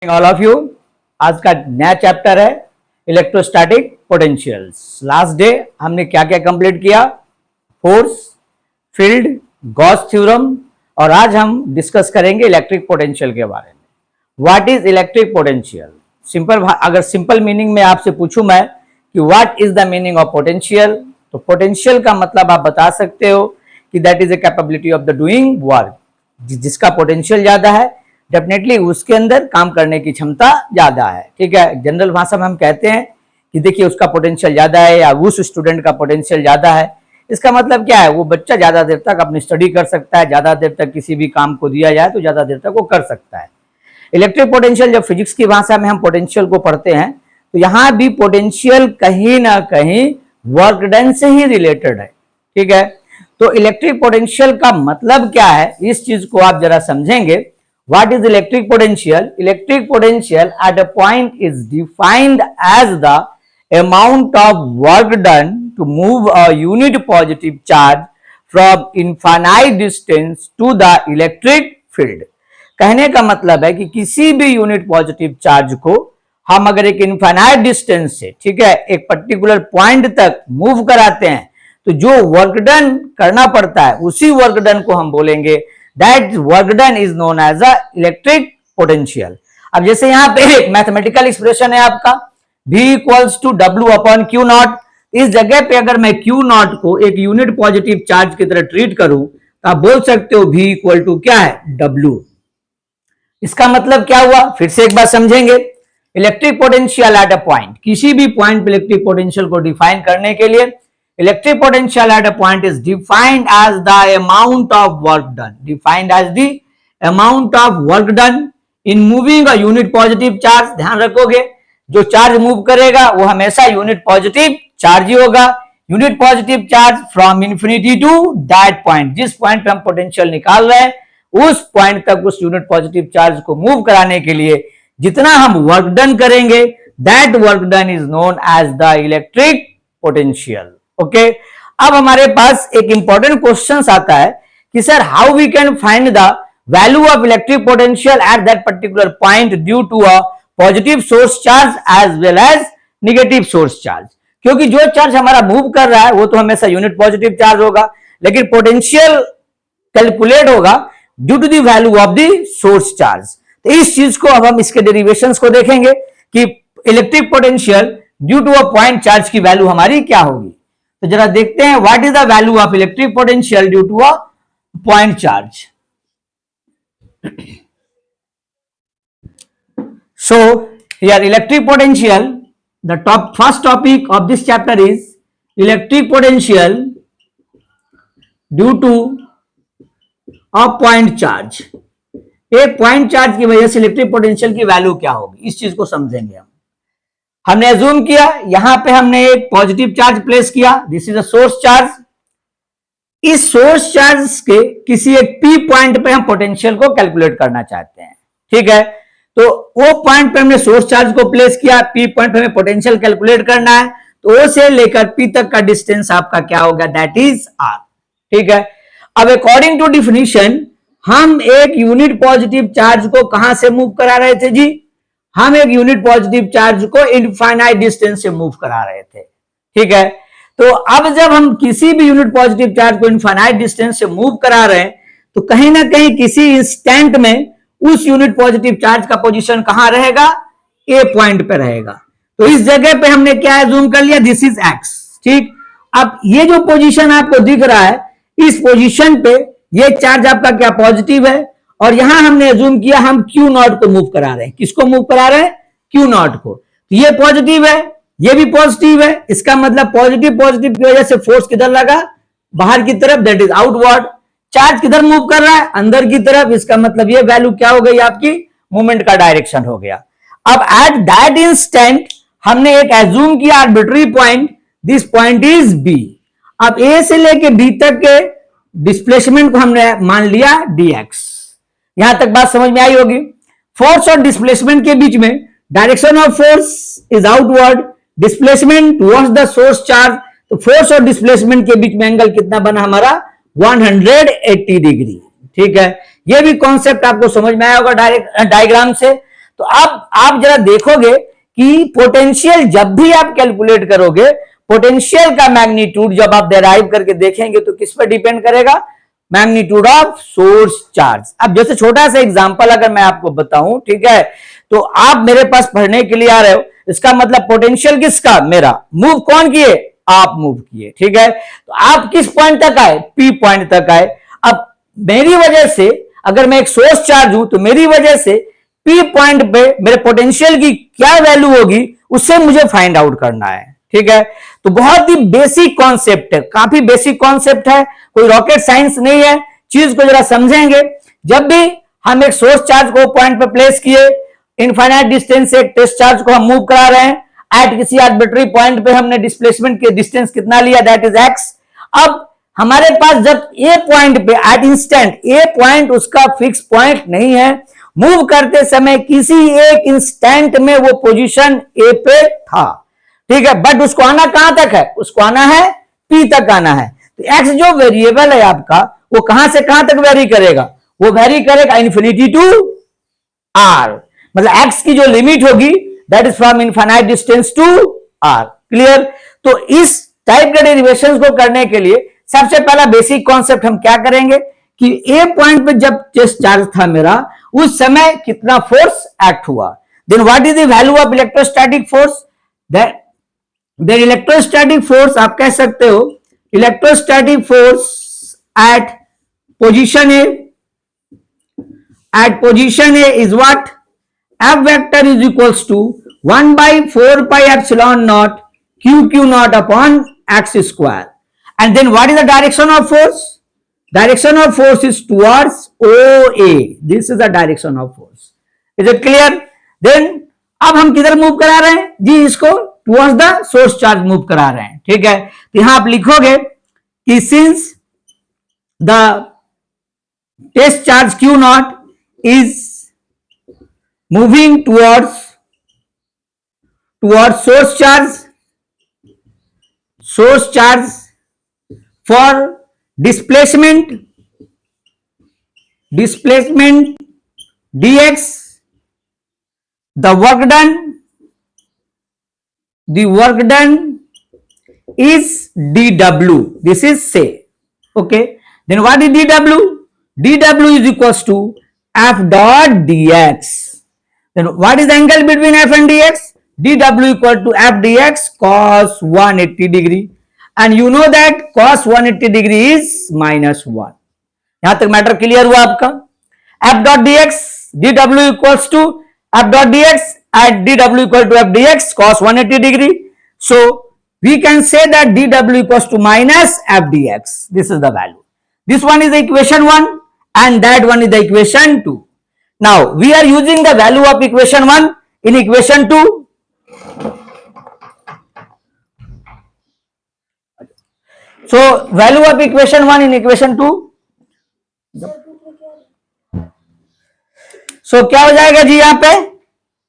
All of you. आज का नया चैप्टर है इलेक्ट्रोस्टैटिक पोटेंशियल्स। लास्ट डे हमने क्या क्या कंप्लीट किया? फोर्स, फील्ड, गॉस थ्योरम, और आज हम डिस्कस करेंगे इलेक्ट्रिक पोटेंशियल के बारे में। What is electric potential? अगर सिंपल मीनिंग में आपसे पूछूं मैं कि what is the meaning of potential, तो पोटेंशियल का मतलब आप बता सकते हो कि that is a capability of the doing work. जिसका पोटेंशियल ज्यादा है डेफिनेटली उसके अंदर काम करने की क्षमता ज्यादा है। ठीक है, जनरल भाषा में हम कहते हैं कि देखिए उसका पोटेंशियल ज्यादा है या उस स्टूडेंट का पोटेंशियल ज्यादा है। इसका मतलब क्या है? वो बच्चा ज्यादा देर तक अपनी स्टडी कर सकता है, ज्यादा देर तक किसी भी काम को दिया जाए तो ज्यादा देर तक वो कर सकता है। इलेक्ट्रिक पोटेंशियल, जब फिजिक्स की भाषा में हम पोटेंशियल को पढ़ते हैं तो यहां भी पोटेंशियल कहीं ना कहीं वर्क डन से ही रिलेटेड है। ठीक है, तो इलेक्ट्रिक पोटेंशियल का मतलब क्या है, इस चीज को आप जरा समझेंगे। What is electric potential? Electric potential at a point is defined as the amount of work done to move a unit positive charge from infinite distance to the electric field. कहने का मतलब है कि किसी भी यूनिट पॉजिटिव चार्ज को हम अगर एक इनफाइनाइट डिस्टेंस से, ठीक है, एक पर्टिकुलर पॉइंट तक मूव कराते हैं तो जो वर्क डन करना पड़ता है उसी वर्क डन को हम बोलेंगे that work done is known as a electric potential। अब जैसे यहां पे एक मैथमेटिकल एक्सप्रेशन है आपका V equals to W upon Q naught. इस जगह पे अगर मैं Q नॉट को एक यूनिट पॉजिटिव चार्ज की तरह ट्रीट करूं तो आप बोल सकते हो V इक्वल टू क्या है? W। इसका मतलब क्या हुआ? फिर से एक बार समझेंगे। Electric potential at a point, किसी भी पॉइंट पे इलेक्ट्रिक पोटेंशियल को डिफाइन करने के लिए electric potential at a point is defined as the amount of work done, defined as the amount of work done in moving a unit positive charge। ध्यान रखोगे, जो चार्ज मूव करेगा वो हमेशा यूनिट पॉजिटिव चार्ज ही होगा। Unit positive charge from infinity to that point, जिस point पे हम पोटेंशियल निकाल रहे हैं उस पॉइंट तक उस यूनिट पॉजिटिव चार्ज को मूव कराने के लिए जितना हम वर्क डन करेंगे that work done is known as the electric potential. Okay, अब हमारे पास एक इंपॉर्टेंट क्वेश्चन आता है कि sir how we can find the value of electric potential at that particular point due to a positive source charge as well as negative source charge. क्योंकि जो charge हमारा मूव कर रहा है वो तो हमेशा यूनिट पॉजिटिव चार्ज होगा, लेकिन पोटेंशियल कैलकुलेट होगा due to the value of the source charge. तो इस चीज को अब हम इसके डेरिवेशंस को देखेंगे कि electric potential due to a point charge की वैल्यू हमारी क्या होगी। तो जरा देखते हैं what is the value of electric potential due to a point charge. So here electric potential, the first topic of this chapter is electric potential due to a point charge. एक point charge की वजह से electric potential की value क्या होगी, इस चीज को समझेंगे हम। हमने अज्यूम किया यहां पे हमने एक पॉजिटिव चार्ज प्लेस किया, this is a source charge. इस सोर्स चार्ज के किसी एक पी पॉइंट पे हम पोटेंशियल को कैलकुलेट करना चाहते हैं। ठीक है, तो वो पॉइंट पे हमने सोर्स चार्ज को प्लेस किया, पी पॉइंट पे हमें पोटेंशियल कैलकुलेट करना है, तो ओ से लेकर पी तक का डिस्टेंस आपका क्या होगा? That is R. ठीक है, अब अकॉर्डिंग टू डिफिनीशन हम एक यूनिट पॉजिटिव चार्ज को कहां से मूव करा रहे थे जी? हम एक यूनिट पॉजिटिव चार्ज को इनफाइनाइट डिस्टेंस से मूव करा रहे थे। ठीक है, तो अब जब हम किसी भी यूनिट पॉजिटिव चार्ज को इनफाइनाइट डिस्टेंस से मूव करा रहे हैं तो कहीं ना कहीं किसी इंस्टेंट में उस यूनिट पॉजिटिव चार्ज का पोजीशन कहां रहेगा? ए पॉइंट पे रहेगा। तो इस जगह पे हमने क्या जूम कर लिया? This is x. ठीक, अब ये जो पोजीशन आपको दिख रहा है, इस पोजीशन पे ये चार्ज आपका क्या पॉजिटिव है, और यहां हमने अज्यूम किया हम Q नॉट को मूव करा रहे हैं। किसको मूव करा रहे हैं? Q नॉट को। तो ये पॉजिटिव है, ये भी पॉजिटिव है, इसका मतलब पॉजिटिव पॉजिटिव की वजह से फोर्स किधर लगा? बाहर की तरफ, दैट इज आउटवर्ड। चार्ज किधर मूव कर रहा है? अंदर की तरफ। इसका मतलब ये वैल्यू क्या हो गई आपकी? मूवमेंट का डायरेक्शन हो गया। अब एट दैट इंस्टेंट हमने एक एज्यूम किया arbitrary point, this point is B। अब A से लेके B तक के डिस्प्लेसमेंट को हमने मान लिया dx। यहां तक बात समझ में आई होगी। फोर्स और डिस्प्लेसमेंट के बीच में direction of force is outward, displacement towards the source charge. तो फोर्स और डिस्प्लेसमेंट के बीच में एंगल कितना बना हमारा? 180 डिग्री। ठीक है, ये भी कॉन्सेप्ट आपको समझ में आया होगा डायग्राम से। तो अब आप जरा देखोगे कि पोटेंशियल जब भी आप कैलकुलेट करोगे, पोटेंशियल का मैग्नीट्यूड जब आप डेराइव करके देखेंगे तो किस पर डिपेंड करेगा? Magnitude of source charge. अब जैसे छोटा सा एग्जांपल अगर मैं आपको बताऊं, ठीक है, तो आप मेरे पास पढ़ने के लिए आ रहे हो, इसका मतलब पोटेंशियल किसका? मेरा। मूव कौन किए? आप मूव किए, ठीक है। तो आप किस पॉइंट तक आए? पी पॉइंट तक आए। अब मेरी वजह से, अगर मैं एक सोर्स चार्ज हूं तो मेरी वजह से पी पॉइंट पे मेरे पोटेंशियल की क्या वैल्यू होगी, उससे मुझे फाइंड आउट करना है, ठीक है। तो बहुत ही बेसिक कॉन्सेप्ट है, काफी बेसिक कॉन्सेप्ट है, कोई रॉकेट साइंस नहीं है। चीज को जरा समझेंगे। जब भी हम एक सोर्स चार्ज को पॉइंट पे प्लेस किए, इनफाइनाइट डिस्टेंस से एक टेस्ट चार्ज को हम मूव करा रहे हैं, एट किसी आर्बिट्री पॉइंट पे हमने डिस्प्लेसमेंट के डिस्टेंस कितना लिया, दैट इज एक्स। अब हमारे पास जब ए पॉइंट पे एट इंस्टेंट, ए पॉइंट उसका फिक्स पॉइंट नहीं है, मूव करते समय किसी एक इंस्टेंट में वो पोजीशन ए पे था, ठीक है, बट उसको आना कहां तक है? उसको आना है पी तक आना है। तो एक्स जो वेरिएबल है आपका, वो कहां से कहां तक वेरी करेगा? वो वेरी करेगा इन्फिनिटी टू आर, मतलब एक्स की जो लिमिट होगी that is from infinite distance to R. Clear? तो इस टाइप के डेरिवेशंस को करने के लिए सबसे पहला बेसिक कॉन्सेप्ट हम क्या करेंगे कि ए पॉइंट पे जब टेस्ट चार्ज था मेरा, उस समय कितना फोर्स एक्ट हुआ, then what is the value of electrostatic force. The electrostatic force आप कह सकते हो, electrostatic force at position A, at position A is what? F vector is equals to 1 by 4 pi epsilon naught q naught upon x square. And then what is the direction of force? Direction of force is towards OA. This is the direction of force. Is it clear? Then अब हम किधर move करा रहे हैं जी? इसको towards the source charge move करा रहे हैं, ठीक है। तो यहां आप लिखोगे कि since the test charge Q naught is moving towards source charge for displacement dx, the work done is dw. This is say, okay. Then what is dw? dw is equals to f dot dx. Then what is the angle between f and dx? dw equal to f dx cos 180 degree, and you know that cos 180 degree is -1. यहां तक matter clear हुआ आपका? f dot dx, dw equals to f dot dx and dw equal to f dx cos 180 degree. So we can say that dw equals to minus f dx. This is the value. This one is the equation 1 and that one is the equation 2. Now we are using the value of equation 1 in equation 2. So value of equation 1 in equation 2. So क्या हो जाएगा जी? यहां पे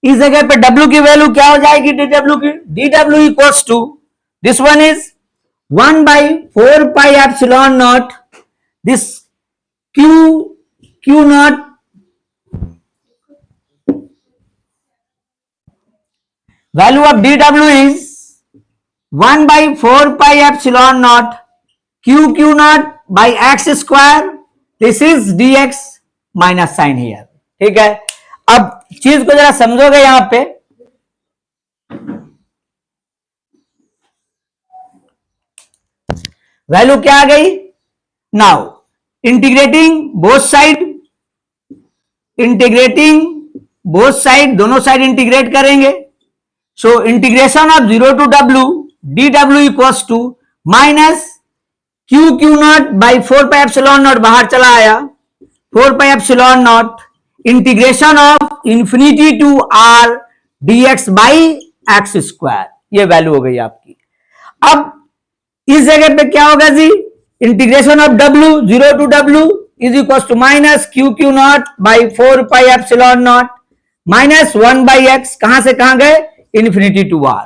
इस जगह पे w की value क्या हो जाएगी? dw की, dw equals to this one is 1 by 4 pi epsilon naught, this q naught, value of dw is 1 by 4 pi epsilon naught q naught by x square. This is dx minus sign here, ठीक है। अब चीज को जरा समझोगे, यहां पे value क्या आ गई? नाउ इंटीग्रेटिंग बोथ साइड, दोनों साइड इंटीग्रेट करेंगे। So integration of 0 to w, dw equals to minus q not by 4 pi epsilon nought, बाहर चला आया 4 pi epsilon nought, integration of infinity to r dx by x square, ये value हो गई आपकी। अब इस जगह पे क्या होगा जी? Integration of w 0 to w is equal to minus q not by 4 pi epsilon naught minus 1 by x, कहां से कहां गए? Infinity to r.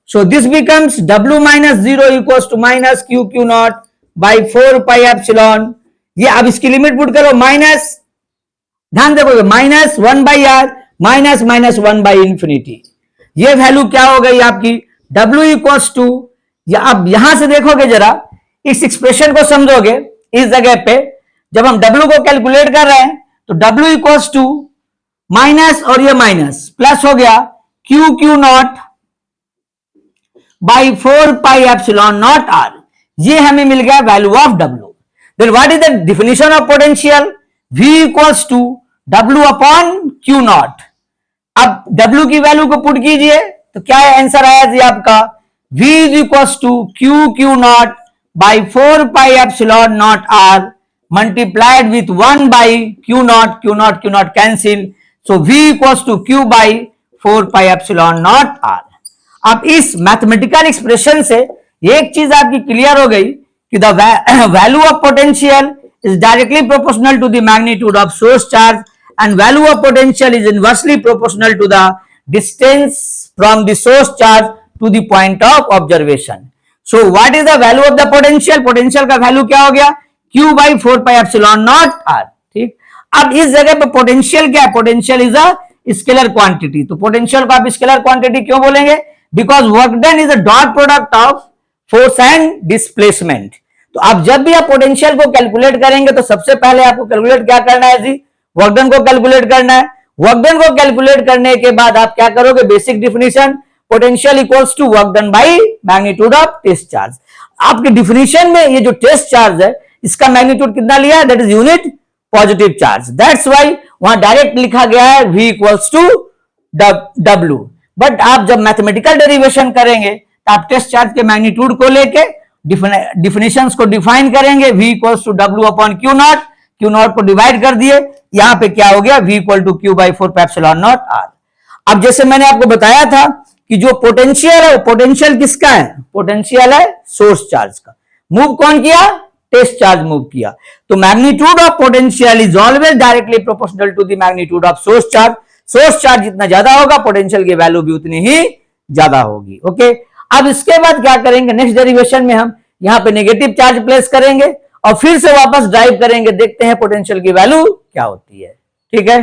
So this becomes w minus 0 equal to minus q not by 4 pi epsilon. ये अब इसकी limit put करो, minus, ध्यान देखो, minus 1 by r minus minus 1 by infinity. ये वैल्यू क्या हो गई आपकी W इक्वल्स टू, या अब यहां से देखोगे जरा इस एक्सप्रेशन को समझोगे, इस जगह पे जब हम W को कैलकुलेट कर रहे हैं तो W इक्वल्स टू माइनस और ये माइनस प्लस हो गया Q Q naught by 4 pi epsilon naught R, ये हमें मिल गया value of W। Then what is the definition of potential? V equals to W upon Q naught. अब W की वैल्यू को पुट कीजिए तो क्या है आंसर आया जी आपका V is equals to Q Q naught by 4 pi epsilon naught R multiplied with 1 by Q naught cancel, so V equals to Q by 4 pi epsilon naught R. अब इस मैथमेटिकल एक्सप्रेशन से एक चीज आपकी clear हो गई कि the value of potential is directly proportional to the magnitude of source charge and value of potential is inversely proportional to the distance from the source charge to the point of observation. So what is the value of the potential? Potential का value क्या हो गया Q by 4 pi epsilon naught R। ठीक, अब इस जगह पे potential क्या है? Potential is a scalar quantity। तो potential को आप scalar quantity क्यों बोलेंगे? Because work done is a dot product of force and displacement। तो आप जब भी आप potential को कैलकुलेट करेंगे तो सबसे पहले आपको कैलकुलेट क्या करना है जी? वर्कडन को कैलकुलेट करना है। वर्कडन को कैलकुलेट करने के बाद आप क्या करोगे? Basic definition, potential equals to work done by magnitude of test charge. आपके डिफिनीशन में ये जो टेस्ट चार्ज है इसका मैग्नीट्यूड कितना लिया है? That is unit positive charge, that's why वहां डायरेक्ट लिखा गया है V equals to W। But आप जब मैथमेटिकल डेरिवेशन करेंगे तो आप टेस्ट चार्ज के मैग्नीट्यूड को लेके डिफिनेशंस को डिफाइन करेंगे। V equals to W upon Q naught को डिवाइड कर दिए, यहां पे क्या हो गया V equal to Q by 4 epsilon naught R। अब जैसे मैंने आपको बताया था कि जो पोटेंशियल है वो पोटेंशियल किसका है? पोटेंशियल है सोर्स चार्ज का। मूव कौन किया? टेस्ट चार्ज मूव किया। तो magnitude of potential is always directly proportional to the magnitude of source charge. Source charge जितना ज्यादा होगा पोटेंशियल की वैल्यू भी उतनी ही ज्यादा होगी। ओके, अब इसके बाद क्या करेंगे? नेक्स्ट डेरिवेशन में हम यहां पे नेगेटिव चार्ज प्लेस करेंगे और फिर से वापस ड्राइव करेंगे, देखते हैं पोटेंशियल की वैल्यू क्या होती है। ठीक है।